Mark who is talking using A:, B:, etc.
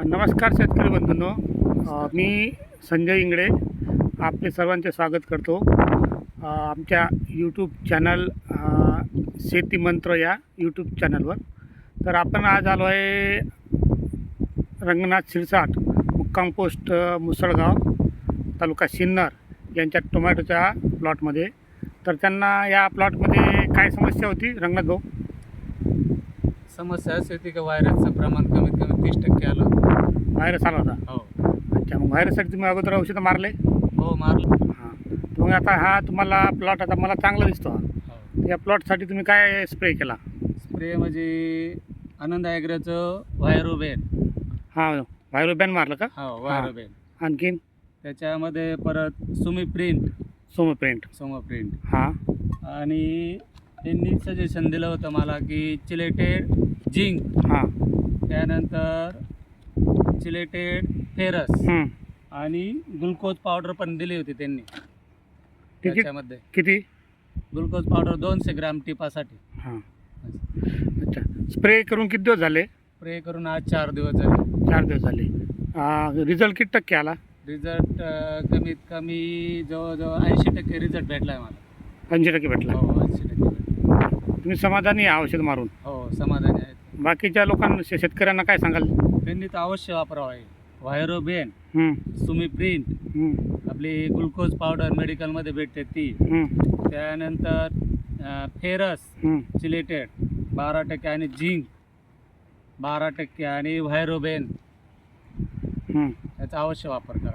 A: नमस्कार शेतकरी बंधूंनो, मी संजय इंगळे आपले सर्वांचे स्वागत करतो आमच्या यूट्यूब चॅनल शेती मंत्र या यूट्यूब चॅनलवर. तर आपण आज आलो आहे रंगनाथ शिरसाट, मुक्काम पोस्ट मुसळगाव, तालुका सिन्नर यांच्या टोमॅटोच्या प्लॉटमध्ये. तर त्यांना या प्लॉटमध्ये काय समस्या होती रंगनाथ भाऊ?
B: समस्या अशी होती की व्हायरसचं प्रमाण कमीत कमी 30% आलं.
A: व्हायरस आला होता?
B: हो
A: अच्छा, मग व्हायरससाठी तुम्ही अगोदर औषधं मारले?
B: हो मारलं.
A: हां, तर मग आता हा तुम्हाला प्लॉट आता मला चांगला दिसतो.
B: हो
A: या प्लॉटसाठी तुम्ही काय स्प्रे केला?
B: स्प्रे म्हणजे आनंद ॲग्रोचं व्हायरोबेन.
A: हां, व्हायरोबॅन मारलं का?
B: हो व्हायरोबेन.
A: आणखीन
B: त्याच्यामध्ये परत सुमीप्रिंट.
A: सोमोप्रिंट. हां,
B: आणि त्यांनी सजेशन दिलं होतं मला की चिलेटेड झिंक,
A: हां,
B: त्यानंतर चिलेटेड फेरस आणि ग्लुकोज पावडर पण दिली होती त्यांनी. त्याच्यामध्ये
A: किती?
B: ग्लुकोज पावडर 200 ग्राम टिपासाठी.
A: हां, अच्छा. स्प्रे करून किती दिवस झाले?
B: स्प्रे करून आज 4 दिवस झाले.
A: 4 दिवस झाले. रिझल्ट किती टक्के आला?
B: रिझल्ट कमीत कमी जवळजवळ 80% रिझल्ट भेटला आहे मला.
A: 80% भेटला.
B: हो 80% भेटला.
A: तुम्ही समाधानी आहे औषध मारून?
B: हो समाधानी आहेत.
A: बाकीच्या लोकांना शेतकऱ्यांना काय सांगाल?
B: त्यांनी तर अवश्य वापरावं आहे. व्हायरोबेन,
A: हं,
B: सुमीप्रिंट,
A: हं,
B: आपली ग्लुकोज पावडर मेडिकलमध्ये भेटते ती,
A: हं,
B: त्यानंतर फेरस
A: हं,
B: चिलेटेड 12% आणि झिंक 12% आणि व्हायरोबेन
A: हं.
B: याचा अवश्य वापर करा.